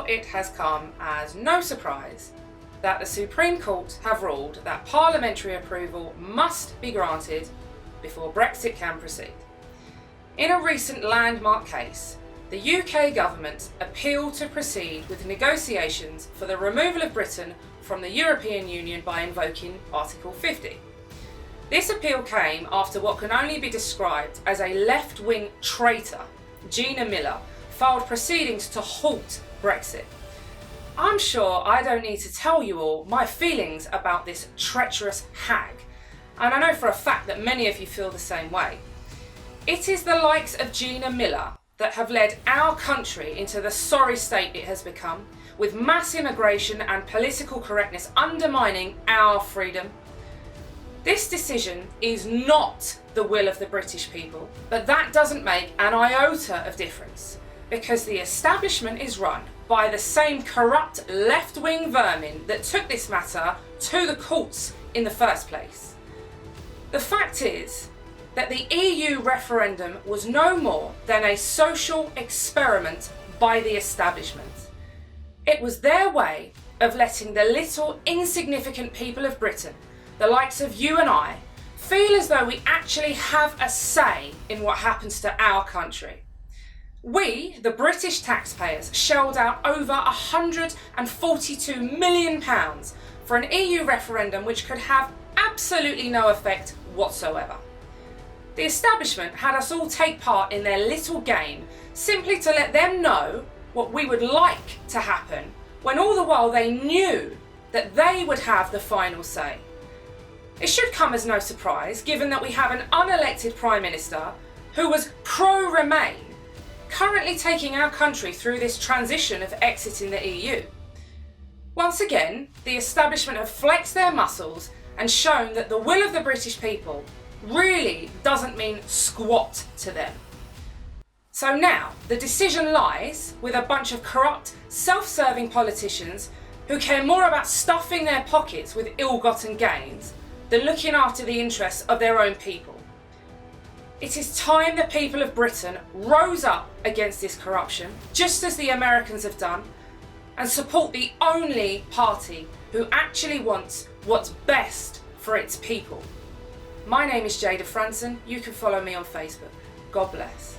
sure it has come as no surprise that the Supreme Court have ruled that parliamentary approval must be granted before Brexit can proceed. In a recent landmark case, the UK government appealed to proceed with negotiations for the removal of Britain from the European Union by invoking Article 50. This appeal came after what can only be described as a left-wing traitor, Gina Miller, filed proceedings to halt Brexit. I'm sure I don't need to tell you all my feelings about this treacherous hag, and I know for a fact that many of you feel the same way. It is the likes of Gina Miller that have led our country into the sorry state it has become, with mass immigration and political correctness undermining our freedom. This decision is not the will of the British people, but that doesn't make an iota of difference, because the establishment is run by the same corrupt left-wing vermin that took this matter to the courts in the first place. The fact is that the EU referendum was no more than a social experiment by the establishment. It was their way of letting the little insignificant people of Britain, the likes of you and I, feel as though we actually have a say in what happens to our country. We, the British taxpayers, shelled out over £142 million for an EU referendum which could have absolutely no effect whatsoever. The establishment had us all take part in their little game simply to let them know what we would like to happen, when all the while they knew that they would have the final say. It should come as no surprise, given that we have an unelected Prime Minister who was pro-Remain, currently taking our country through this transition of exiting the EU. Once again, the establishment have flexed their muscles and shown that the will of the British people really doesn't mean squat to them. So now, the decision lies with a bunch of corrupt, self-serving politicians who care more about stuffing their pockets with ill-gotten gains than looking after the interests of their own people. It is time the people of Britain rose up against this corruption, just as the Americans have done, and support the only party who actually wants what's best for its people. My name is Jayda Fransen. You can follow me on Facebook. God bless.